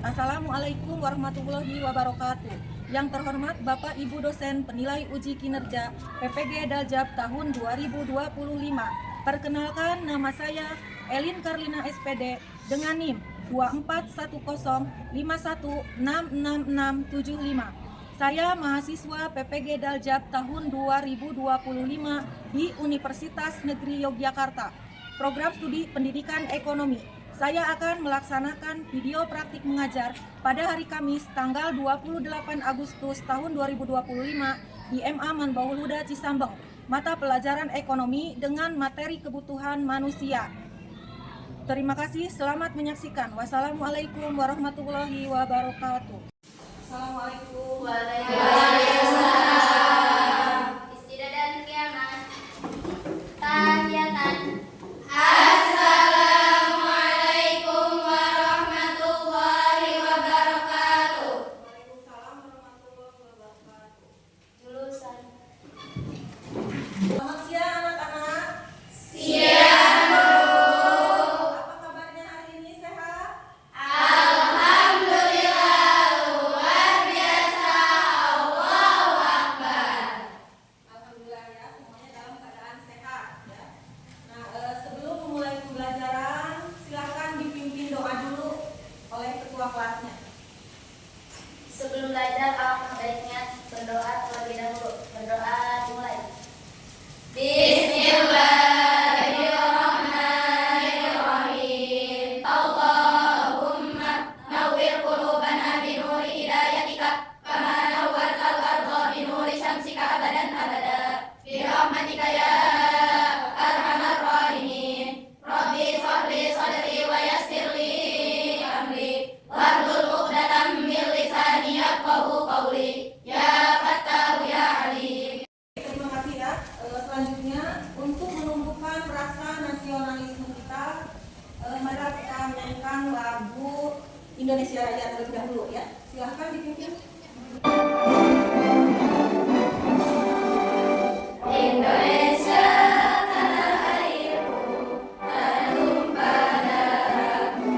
Assalamualaikum warahmatullahi wabarakatuh. Yang terhormat Bapak Ibu dosen penilai uji kinerja PPG Daljab tahun 2025. Perkenalkan, nama saya Elin Karlina SPD dengan NIM 241051616665. Saya mahasiswa PPG Daljab tahun 2025 di Universitas Negeri Yogyakarta, program studi pendidikan ekonomi. Saya akan melaksanakan video praktik mengajar pada hari Kamis tanggal 28 Agustus tahun 2025 di MA Manbaul Huda Cisambeng, mata pelajaran ekonomi dengan materi kebutuhan manusia. Terima kasih, selamat menyaksikan. Wassalamualaikum warahmatullahi wabarakatuh. Assalamualaikum. Waalaikumsalam. Istidadan kiamat. Tahiyatan. Assalamualaikum warahmatullahi wabarakatuh. Waalaikumsalam warahmatullahi wabarakatuh. Lulusan. Selamat siang anak-anak. Siang, Bu. Apa kabarnya hari ini, sehat? Alhamdulillah, luar biasa. Allahu Akbar. Alhamdulillah ya, semuanya dalam keadaan sehat ya. Nah, sebelum memulai pembelajaran, silakan dipimpin doa dulu oleh ketua kelasnya. Sebelum belajar, alangkah baiknya berdoa terlebih dahulu. Berdoa dimulai. Bismillahirrahmanirrahim. Allahumma nawwir qulubana binuri hidayatika kama nawwartal ardha binuri syamsika abadan abada. Bi rahmatika ya arhamar rahimin. Rabbi shrah sadri wa yassir li amri wahlul 'uqdatam min lisani yafqahu qawli. Ya Fattahu ya Alim. Terima kasih ya. Selanjutnya, untuk menumbuhkan rasa nasionalisme kita, mari kita menyanyikan lagu Indonesia Raya terlebih dahulu ya. Silahkan dipimpin. Indonesia tanah airku, tanah tumpah darahku.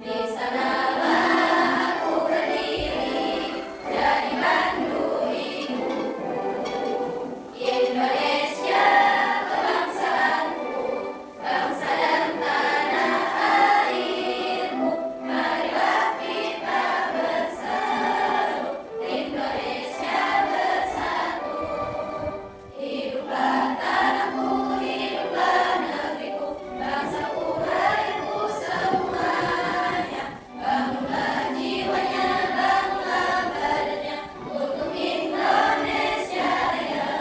Di sanalah aku berdiri, jadi pandu hidupku. Indonesia kebangsaanku, bangsa dan tanah airku. Marilah kita bersatu, Indonesia bersatu. Hiduplah tanahku, hiduplah negeriku, bangsaku, rakyatku semuanya. Bangunlah jiwanya, bangunlah badannya untuk Indonesia Raya.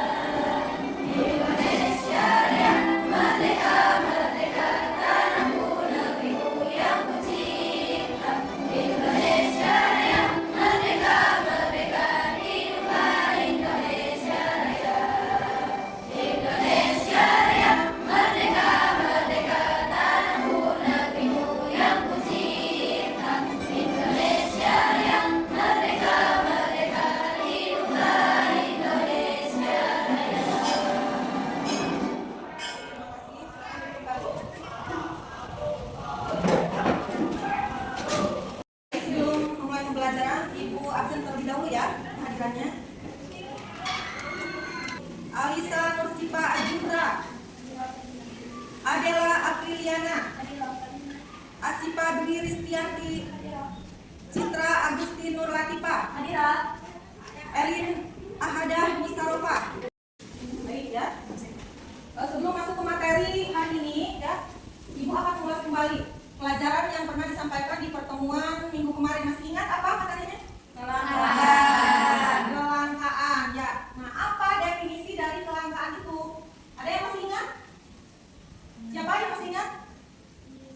Indonesia Raya, merdeka, merdeka, tanahku, negeriku yang kucinta. Indonesia Raya, merdeka, merdeka, hiduplah Indonesia Raya. Indonesia Raya, merdeka, merdeka, tanahku, negeriku yang kucinta. Indonesia Raya, merdeka, merdeka, hiduplah Indonesia Raya. Sebelum mulai pembelajaran, Ibu absen terlebih dahulu ya kehadirannya. Alisa Nursifa Ajura, Adela Apriliana, Asipa Dwi Ristianti, Citra Agustin Nur Latifa, Elin Ahadah Mustarofa. Baik ya. Sebelum masuk ke materi hari ini ya, Ibu akan mengulas kembali pelajaran yang pernah disampaikan di pertemuan minggu kemarin. Masih ingat apa materinya? Kelangkaan ya. Nah, apa definisi dari kelangkaan itu? Ada yang masih ingat? Siapa yang masih ingat?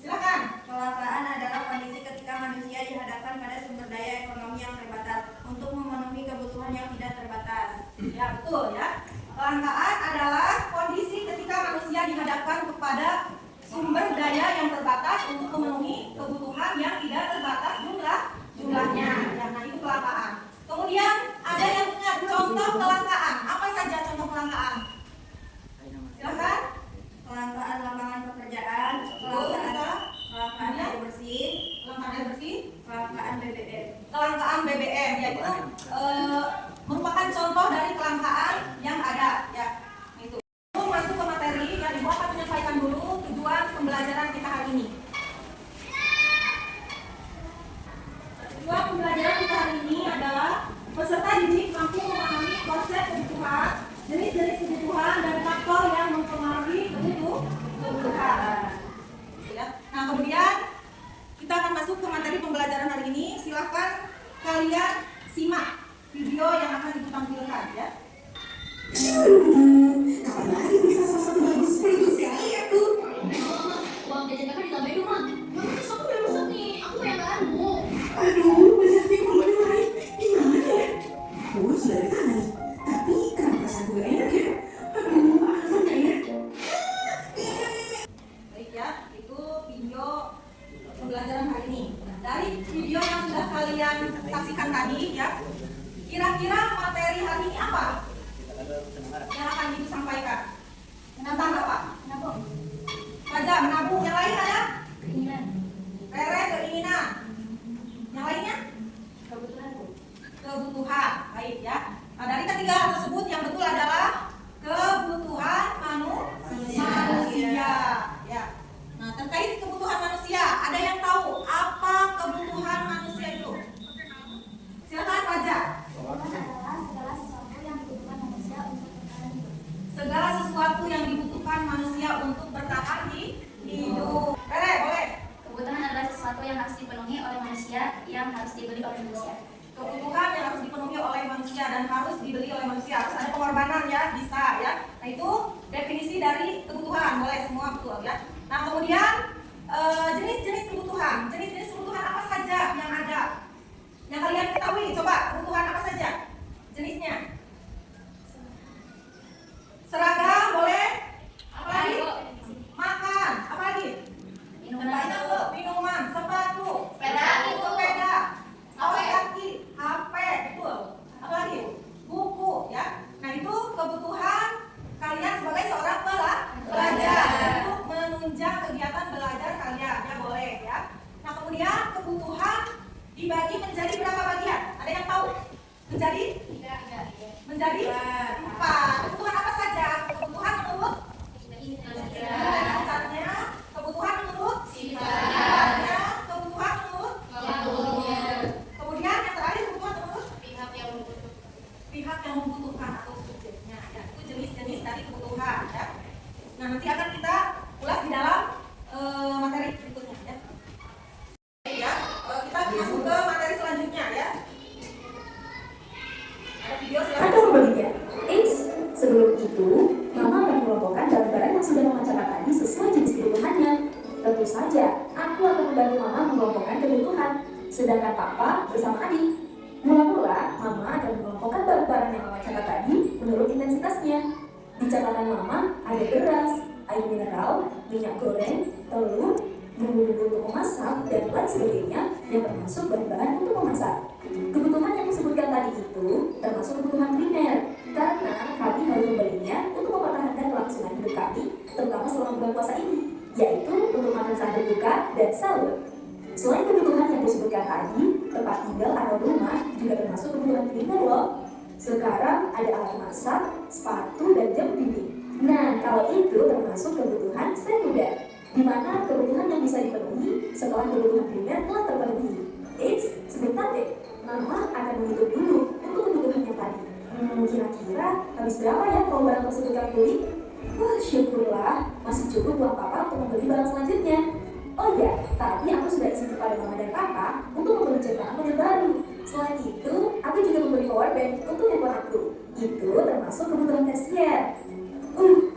Silakan. Kelangkaan adalah kondisi ketika manusia dihadapkan pada sumber daya ekonomi yang terbatas untuk memenuhi kebutuhan yang tidak terbatas. Ya, betul ya. Kelangkaan adalah kondisi ketika manusia dihadapkan kepada sumber daya yang terbatas untuk memenuhi kebutuhan yang tidak terbatas jumlahnya. Ya, nah itu kelangkaan. Kemudian ada yang ingat contoh kelangkaan. Apa saja contoh kelangkaan? Silakan. Kelangkaan lapangan pekerjaan, kelangkaan air bersih, kelangkaan air bersih, Kelangkaan BBM. Kelangkaan BBM yaitu merupakan contoh dari kelangkaan yang ada ya. Itu. Masuk ke materi yang Ibu akan menyampaikan dulu tujuan pembelajaran kita hari ini. Tujuan pembelajaran kita hari ini adalah peserta didik mampu memahami konsep kebutuhan, jenis-jenis kebutuhan dan faktor yang mempengaruhi kebutuhan. Ya. Nah, kemudian kita akan masuk ke materi pembelajaran hari ini. Silahkan kalian simak video yang akan Ibu tampilkan ya. Kapan lagi bisa sosok bagus sekali aku? Uang jajan kakak ditambahin dong, Mak. Terus aku udah rusak nih, aku yang baru. Aduh, banyak nih komponen lain. Gimana ya? Uang sudah ada tangan, tapi kenapa rasanya gak enak ya? Aduh, aman gak ya? Baik ya, itu video pembelajaran hari ini. Dari video yang sudah kalian saksikan tadi ya, kira-kira materi hari ini apa yang akan Ibu sampaikan? Tentang apa? Kenapa? Baca, menabung. Yang lain ada? Keinginan. Rere, keinginan. Yang lainnya? Kebutuhan, Bu. Kebutuhan. Baik ya. Nah, dari ketiga hal tersebut yang betul adalah kebutuhan manusia. Ya. Nah, terkait kebutuhan manusia, ada yang tahu apa kebutuhan manusia itu? Silakan baca. Segala sesuatu yang dibutuhkan manusia untuk bertahan hidup. Rere, boleh. Kebutuhan adalah sesuatu yang harus dipenuhi oleh manusia, yang harus dibeli oleh manusia. Kebutuhan yang harus dipenuhi oleh manusia dan harus dibeli oleh manusia. Harus ada pengorbanan ya, bisa ya. Nah, itu definisi dari kebutuhan. Boleh semua betul ya. Nah, kemudian jenis-jenis kebutuhan. Jenis-jenis kebutuhan apa saja yang ada? Yang kalian ketahui, coba kebutuhan apa saja? Jenisnya. Seragam, boleh. Apa lagi? Makan. Apa lagi? Minuman, sepatu, sepeda, alas kaki, HP, betul. Apa lagi? Buku, ya. Nah, itu kebutuhan kalian sebagai seorang pelajar untuk menunjang kegiatan belajar kalian, ya boleh ya. Nah, kemudian kebutuhan dibagi menjadi berapa bagian? Ada yang tahu? Menjadi 4. Kebutuhan apa saja? Kebutuhan menurut dasarnya, kebutuhan menurut sifatnya, kebutuhan menurut kemudian yang terakhir kebutuhan menurut pihak yang membutuhkan atau subjeknya ya. Itu jenis-jenis dari kebutuhan ya. Nah, nanti akan kita ulas di dalam materi berikutnya ya. Ya, kita masuk ke materi selanjutnya ya. Ada video silakan. Atau sebaliknya. Eits, sebelum itu, Mama akan mengelompokkan barang-barang yang sudah Mama catat tadi sesuai jenis kebutuhannya. Tentu saja, aku akan membantu Mama mengelompokkan kebutuhan, sedangkan Papa bersama adik. Mula-mula, Mama akan mengelompokkan barang-barang yang Mama catat tadi menurut intensitasnya. Di catatan Mama ada beras, air mineral, minyak goreng, telur, bumbu-bumbu untuk memasak, dan lain sebagainya yang termasuk bahan-bahan untuk memasak. Kebutuhan yang disebutkan tadi itu termasuk kebutuhan primer, karena kami harus membelinya untuk mempertahankan kelangsungan hidup kami, terutama selama bulan puasa ini, yaitu untuk makan saat berbuka dan sahur. Selain kebutuhan yang disebutkan tadi, tempat tinggal atau rumah juga termasuk kebutuhan primer loh. Sekarang ada alat masak, sepatu, dan jam dinding. Nah, kalau itu termasuk kebutuhan sekunder, di mana kebutuhan yang bisa dipenuhi setelah kebutuhan primer telah terpenuhi. Eits, sebentar deh, Mama akan menghitung dulu untuk kebutuhan yang tadi. Kira-kira habis berapa ya kalau barang tersebut kami beli? Wah, syukurlah, masih cukup uang Papa untuk membeli barang selanjutnya. Oh ya, tadi aku sudah izin kepada Mama dan Papa untuk membeli cetakan model baru. Selain itu, aku juga membeli power bank untuk handphone aku. Itu termasuk kebutuhan tersier.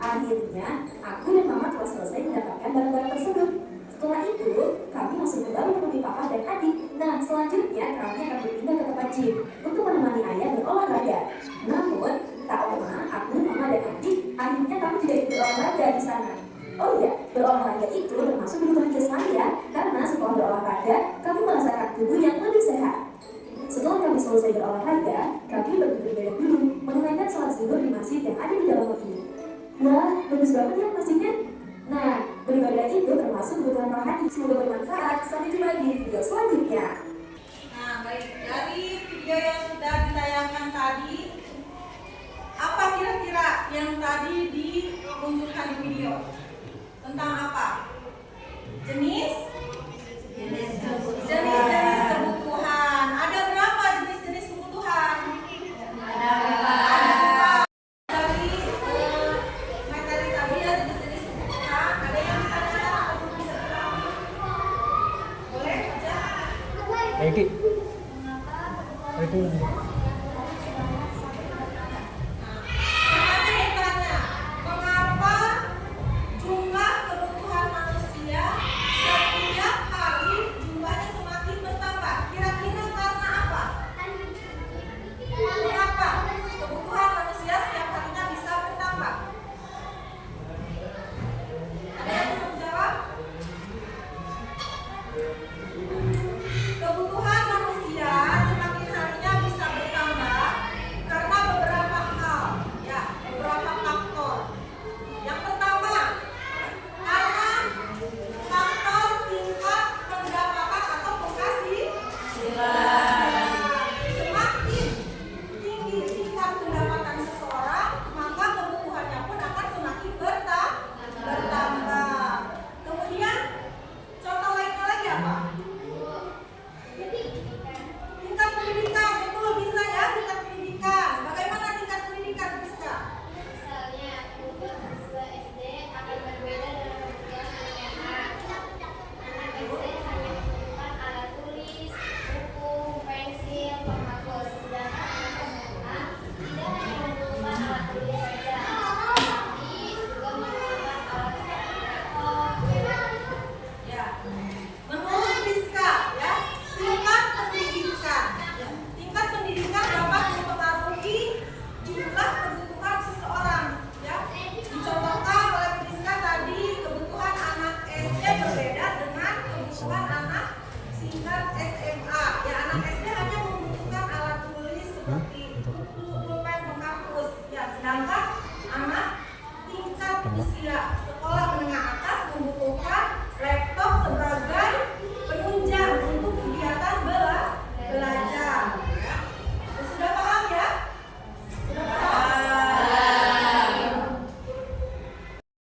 Akhirnya, aku dan Mama telah selesai mendapatkan barang-barang tersebut. Setelah itu, kami masih kembali menemui Papa dan adik. Nah, selanjutnya kami akan berpindah ke tempat gym untuk menemani ayah berolahraga. Namun, tak lama, aku, Mama, dan adik akhirnya kami juga ikut berolahraga di sana. Oh iya, berolahraga itu termasuk kebutuhan jasmani ya, karena setelah berolahraga, kami merasakan tubuh yang lebih sehat. Setelah kami selesai berolahraga, kami pergi beribadah dulu, menunaikan sholat zuhur di masjid yang ada di dalam ini. Wah, bagus banget ya masjidnya. Nah, beribadah itu termasuk kebutuhan rohani. Semoga bermanfaat. Sampai jumpa di video selanjutnya. video yang sudah ditayangkan tadi, apa kira-kira yang tadi dimunculkan di video? Tentang apa? Jenis kebutuhan. Ada berapa jenis-jenis kebutuhan? Ada dua. Dari materi tadi ya, jenis-jenis kebutuhan. Ada yang ditanyakan atau belum bisa dijawab? Boleh aja. Eki. Itu. Ada yang tanya, mengapa jumlah kebutuhan manusia setiap hari jumlahnya semakin bertambah? Kira-kira karena apa? Mengapa kebutuhan manusia setiap harinya bisa bertambah? Ada yang bisa menjawab? Kebutuhan manusia semakin harinya bisa bertambah karena beberapa hal, ya, beberapa faktor. Yang pertama, karena faktor tingkat pendapatan atau penghasilan. Semakin tinggi tingkat pendapatan seseorang, maka kebutuhannya pun akan semakin bertambah. Kemudian, contoh lainnya lagi apa? Tingkat pendidikan, betul, bisa ya, tingkat pendidikan. Bagaimana tingkat pendidikan, Rizka? Misalnya, kebutuhan siswa SD akan berbeda dengan kebutuhan SMA. Anak SD hanya membutuhkan alat tulis, buku, pensil, penghapus. Sedangkan anak SMA tidak hanya membutuhkan alat tulis saja, tapi juga membutuhkan alat seperti laptop. Ya, menurut Rizka, ya, tingkat pendidikan dapat mempengaruhi jumlah kebutuhan seseorang. Ya, dicontohkan oleh Rizka tadi, kebutuhan anak SD berbeda dengan kebutuhan anak tingkat SMA. Ya, anak SD hanya membutuhkan alat tulis seperti buku, pulpen, penghapus. Ya, sedangkan anak tingkat usia sekolah menengah atas membutuhkan laptop sebagai penunjang untuk kegiatan belajar. Ya. Sudah paham ya? Sudah paham?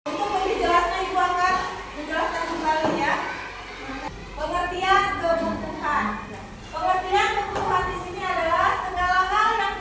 Untuk lebih jelasnya Ibu akan menjelaskan kembali ya. Pengertian kebutuhan. Pengertian kebutuhan di sini adalah segala hal yang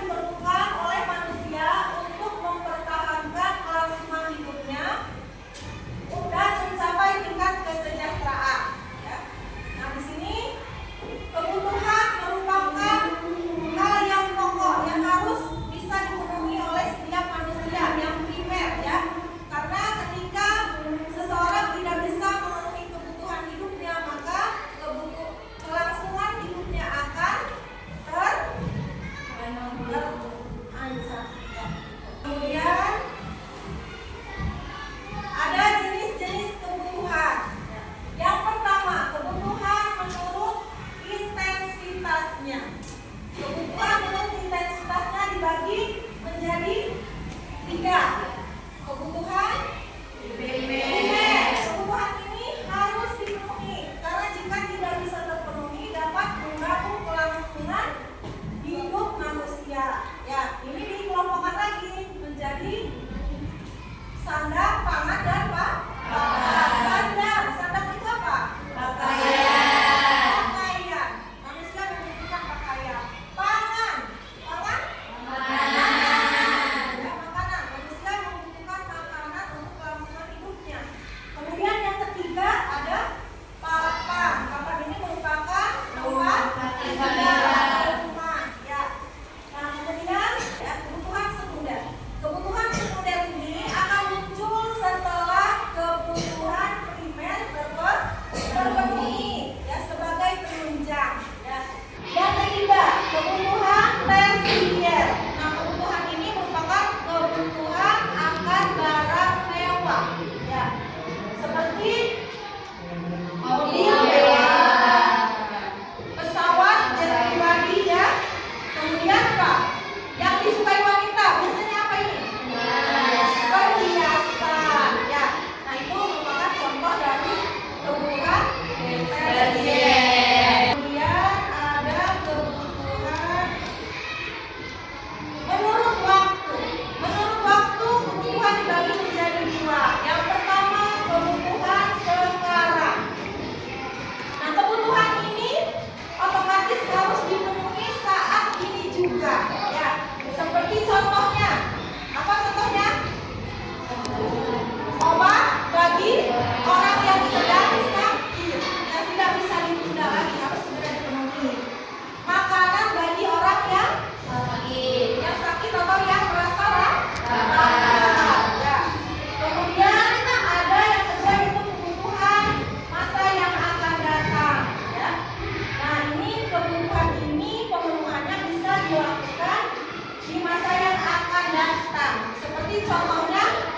contohnya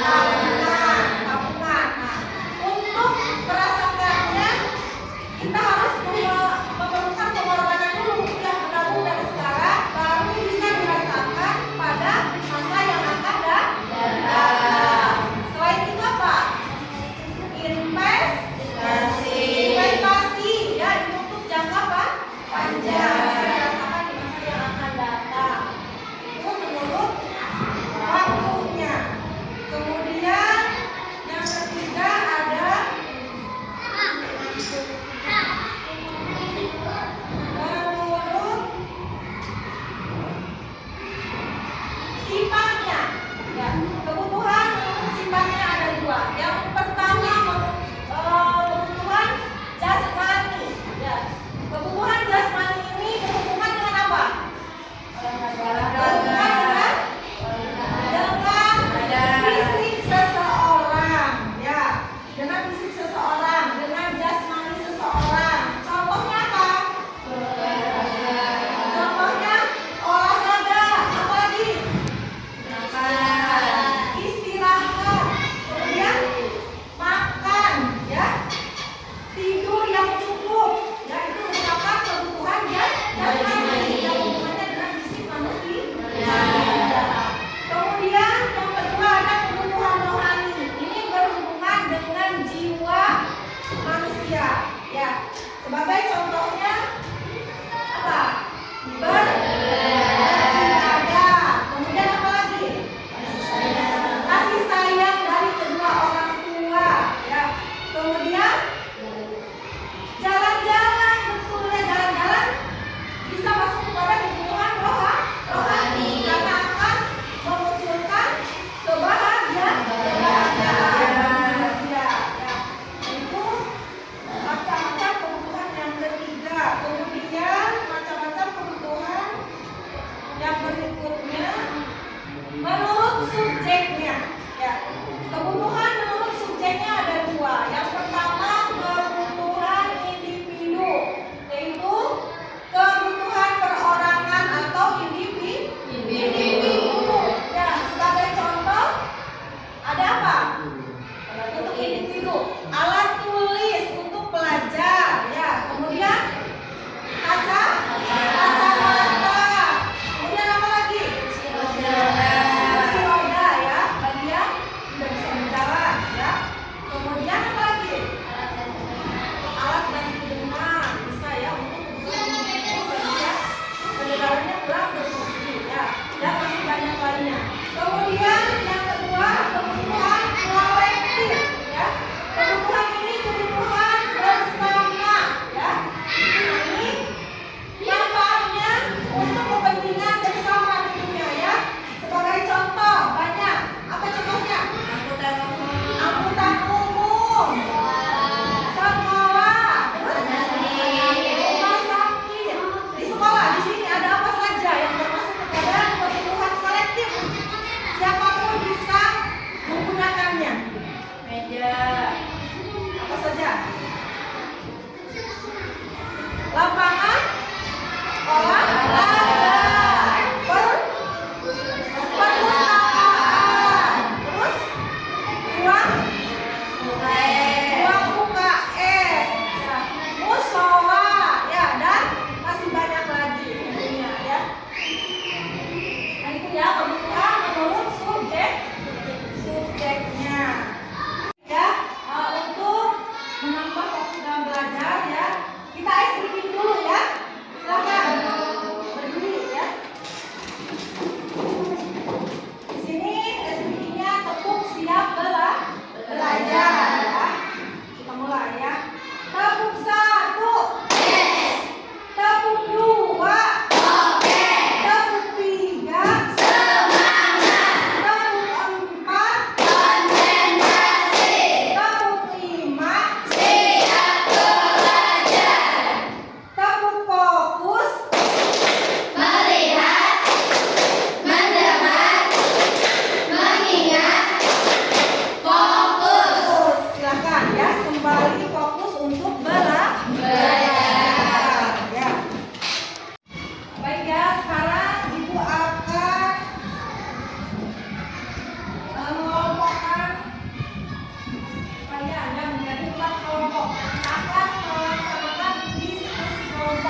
tabungan. Nah, untuk merasakannya kita harus memerlukan pengorbanan dulu yang menabung dari sekarang, baru bisa dirasakan pada masa yang akan datang. Selain itu apa? Investasi ya, untuk jangka panjang, dirasakan di masa yang akan datang. Itu menurut waktunya. Kemudian yang ketiga ada menurut sifatnya. Ya, kebutuhan menurut sifatnya ada dua. Yang pertama kebutuhan jasmani. Ya, kebutuhan jasmani ini berhubungan dengan apa? Berhubungan dengan fisik seseorang. Ya, dengan fisik seseorang, dengan jasmani seseorang. Contohnya apa? Contohnya olahraga, apa lagi? Istirahat, kemudian makan, ya, tidur yang cukup, ya, itu merupakan kebutuhan jasmani yang hubungannya dengan fisik manusia. Kemudian yang kedua ada kebutuhan rohani. Ini berhubungan dengan jiwa manusia. Ya, sebagai contohnya apa? Beribadah. Kemudian apa lagi? Kasih sayang dari kedua orang tua. Ya. Kemudian jalan-jalan, betul ya, jalan-jalan bisa masuk kepada kebutuhan rohani karena akan memunculkan kebahagiaan. Ya. Itu macam-macam kebutuhan yang ketiga. Kemudian macam-macam kebutuhan yang berikutnya menurut subjeknya. Ya, kebutuhan menurut subjeknya ada dua. Yang pertama kebutuhan individu, yaitu kebutuhan perorangan atau individu. Ya, sebagai contoh ada apa? Untuk individu, alat tulis untuk pelajar. Ya, kemudian kacamata. Kemudian apa lagi? Kursi roda, ya, bagi yang tidak bisa berjalan, ya. Kemudian apa lagi? Alat bantu dengar, bisa ya, untuk kebutuhan individu bagi yang pendengarannya kurang berfungsi, ya. Dan masih banyak lainnya. Kemudian yang kedua kebutuhan kolektif, ya. Kebutuhan ini kebutuhan bersama, ya. Ini manfaatnya untuk kepentingan bersama tentunya, ya. Sebagai contoh banyak. Apa contohnya? Angkutan umum, sekolah, terus rumah sakit. Di sekolah di sini ada apa saja yang termasuk kepada kebutuhan kolektif? Siapapun bisa menggunakannya. Meja, apa saja? Lapangan olahraga, perpustakaan, terus ruang UKS, musola, ya, dan masih banyak lagi tentunya, ya. Nah, itu ya kebutuhan menurut subjeknya. Ya, untuk menambah waktu dalam belajar, ya, kita icing dulu, ya.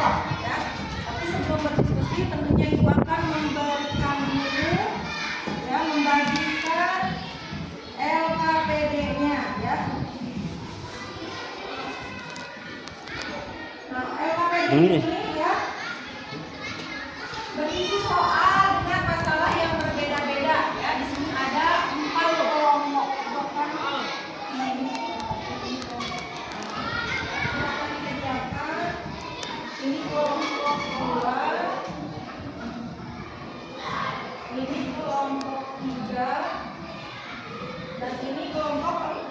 contoh ya. Tapi sebelum berdiskusi tentunya Ibu akan memberikan dulu ya, membagikan LKPD-nya ya. Nah, LKPD ini ya berisi soal dengan masalah yang berbeda-beda ya. Di sini ada 4 kelompok. Ini kelompok 2, ini kelompok 3, dan ini kelompok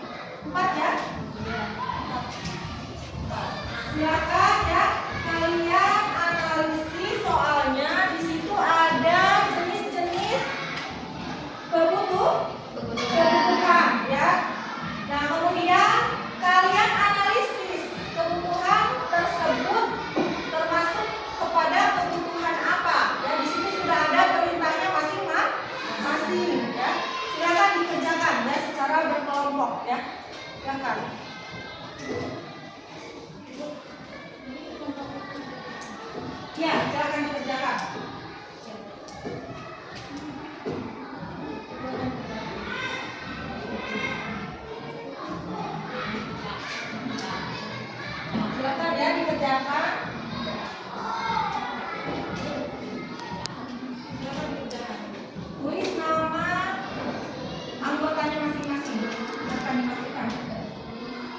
4 ya. Silakan ya, kalian analisis soalnya. Di situ ada jenis-jenis kebutuhan ya. Nah, kemudian kalian analisis kebutuhan tersebut termasuk kepada kebutuhan apa ya. Di sini sudah ada perintahnya masing-masing ya. Silakan dikerjakan ya secara berkelompok ya. Silakan. Ya, silakan dikerjakan. Silakan ya dikerjakan. Silakan dikerjakan. Tulis nama anggotanya masing-masing. Silakan dimasukkan.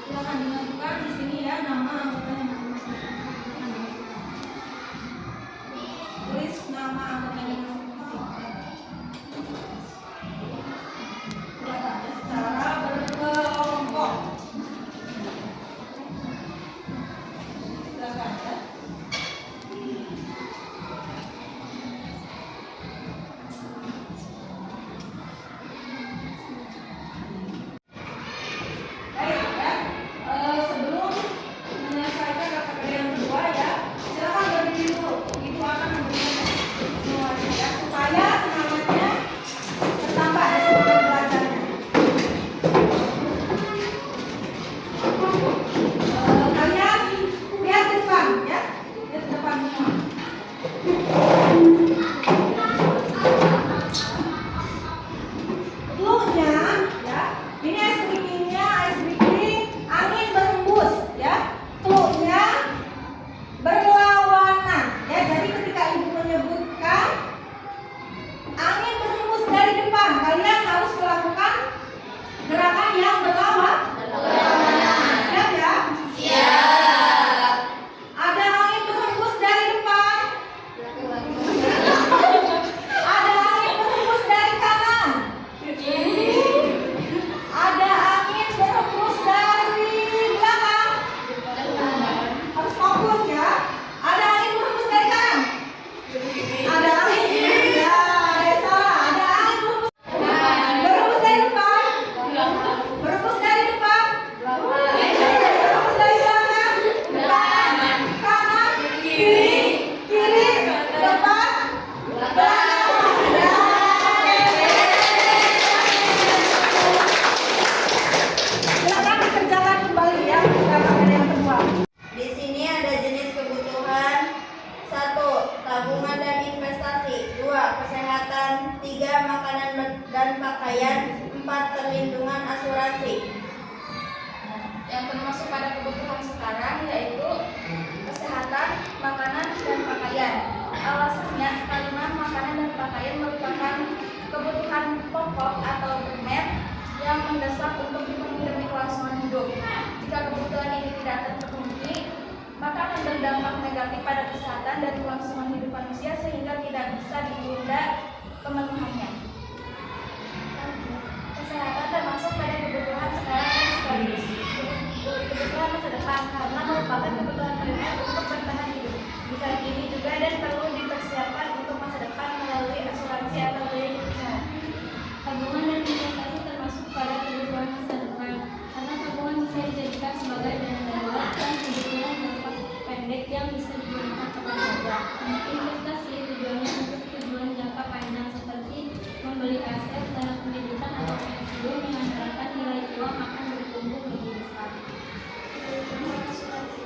Silakan dimasukkan di sini ya nama anggotanya masing-masing. Tulis nama anggotanya masing-masing. Silakan ya secara berkelompok. Silakan ya. Baik ya. Sebelum menyelesaikan KPD yang kedua ya, silakan berdiri dulu. Ibu akan memberikan semuanya ya, supaya semangatnya bertambah ya, semangat belajarnya. Kalian lihat ke depan ya, lihat ke depan semua. Clue-nya ya, ini ice breaking angin berembus ya. Clue-nya berlawanan ya. Jadi ketika ibu menyebutkan angin berembus dari depan, kalian harus melakukan gerakan yang berlawanan. Siap ya? Siap. Ada angin berembus dari depan. Ada angin berembus dari kanan. Ada angin berembus dari belakang. Harus fokus ya. Ada angin berembus dari kanan. Ada angin ya, salah. Ada angin berembus dari depan. Berembus dari depan. Berembus dari belakang. Depan, kanan, kiri, depan, belakang. Silakan dikerjakan kembali ya KPD yang kedua. Di sini ada jenis kebutuhan. 1. Tabungan dan investasi. 2. Kesehatan. 3. Makanan dan pakaian. 4. Perlindungan asuransi. Yang termasuk pada kebutuhan sekarang yaitu kesehatan, makanan, dan pakaian. Alasannya karena makanan dan pakaian merupakan kebutuhan pokok atau primer yang mendesak untuk dipenuhi demi kelangsungan hidup. Jika kebutuhan ini tidak terpenuhi, maka akan berdampak negatif pada kesehatan dan kelangsungan hidup manusia sehingga tidak bisa ditunda pemenuhannya. Kesehatan termasuk pada kebutuhan sekarang dan sekaligus kebutuhan masa depan karena merupakan kebutuhan primer untuk bertahan hidup. Di saat ini juga dan perlu dipersiapkan untuk masa depan melalui asuransi atau biaya hidup sehat. Tabungan dan investasi termasuk pada kebutuhan masa depan karena tabungan bisa dijadikan sebagai dana darurat dan kebutuhan jangka pendek yang bisa digunakan kapan saja. Investasi tujuannya untuk tujuan jangka panjang seperti membeli aset, dana pendidikan atau pensiun yang mengharapkan nilai uang akan bertumbuh lebih besar. Asuransi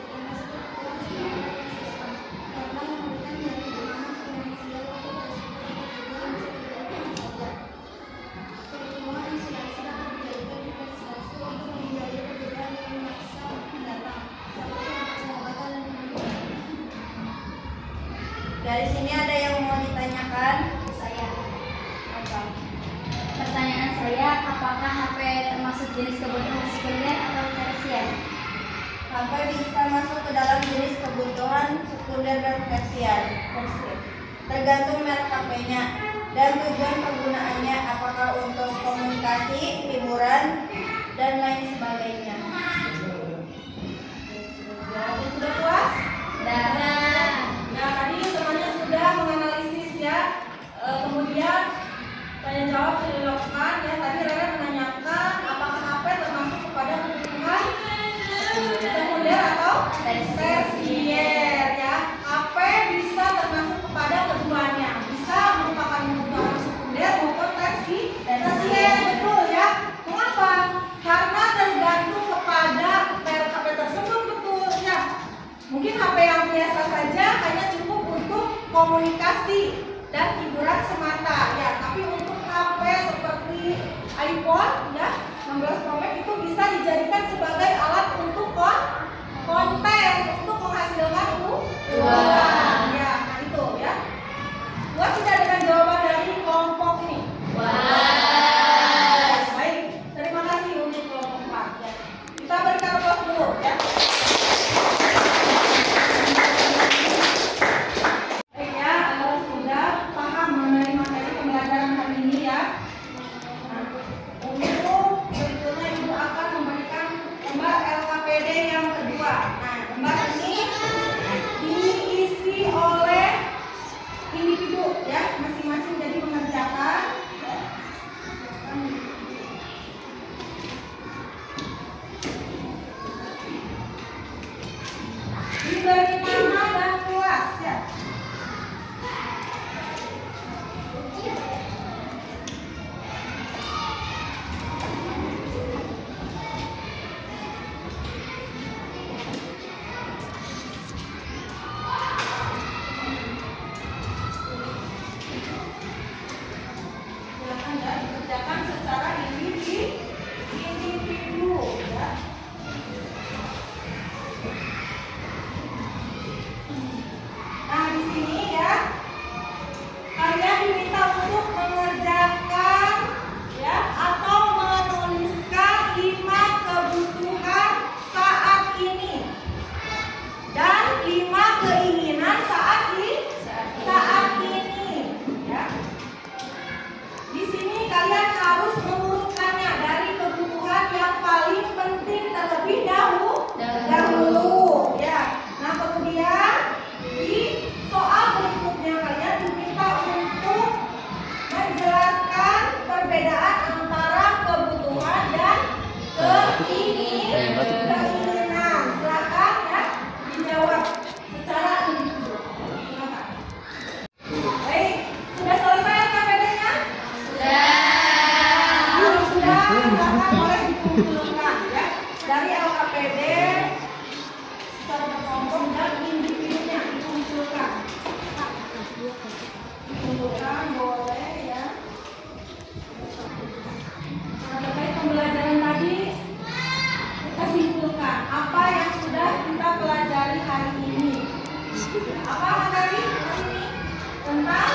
Dari sini ada yang mau ditanyakan? Saya. Apa? Pertanyaan saya, apakah HP termasuk jenis kebutuhan sekunder atau tersier? HP bisa masuk ke dalam jenis kebutuhan sekunder dan tersier. Tergantung merek HP-nya dan tujuan penggunaannya, apakah untuk komunikasi, hiburan, dan lain sebagainya. Sudah puas? Dan Nah, tadi semuanya sudah menganalisis ya. Kemudian tanya jawab sudah dilakukan ya. Tadi Rere menanyakan apakah HP termasuk kepada kebutuhan sekunder atau tersier ya. HP bisa termasuk kepada keduanya. Bisa merupakan kebutuhan sekunder maupun tersier, betul ya. Mengapa? Karena tergantung kepada merek HP tersebut, betul ya. Mungkin HP yang biasa saja hanya cukup untuk komunikasi dan hiburan semata ya, tapi untuk HP seperti iPhone ya 16 Pro Max itu bisa dijadikan sebagai alat untuk konten, untuk menghasilkan uang ya. Nah itu ya. Puas tidak dengan jawaban dari kelompok ini? Baik, terima kasih untuk kelompok 4 ya. Kita berikan aplaus dulu ya. Baik ya, sudah paham mengenai materi pembelajaran hari ini ya. Nah, untuk berikutnya Ibu akan memberikan gambar LKPD yang kedua. Nah, gambar ini diisi oleh individu ya, masing-masing jadi mengerjakan. Diberi nama dan kelas ya. Silakan ya, dikerjakan secara individu ya. Nah, di sini ya, kalian diminta untuk mengerjakan ya atau menuliskan 5 kebutuhan saat ini dan 5 keinginan saat ini ya. Di sini kalian harus mengurutkannya dari kebutuhan yang paling penting terlebih dahulu ya. Nah, kemudian di soal berikutnya kalian diminta untuk menjelaskan perbedaan antara kebutuhan dan keinginan. Silakan ya dijawab secara individu. Silakan. Baik, sudah selesai KPD-nya? Sudah, silakan boleh dikumpulkan ya dari LKPD secara berkelompok dan individunya dikumpulkan. Dikumpulkan boleh ya. Nah, terkait pembelajaran tadi kita simpulkan apa yang sudah kita pelajari hari ini. Apa materi hari ini? Tentang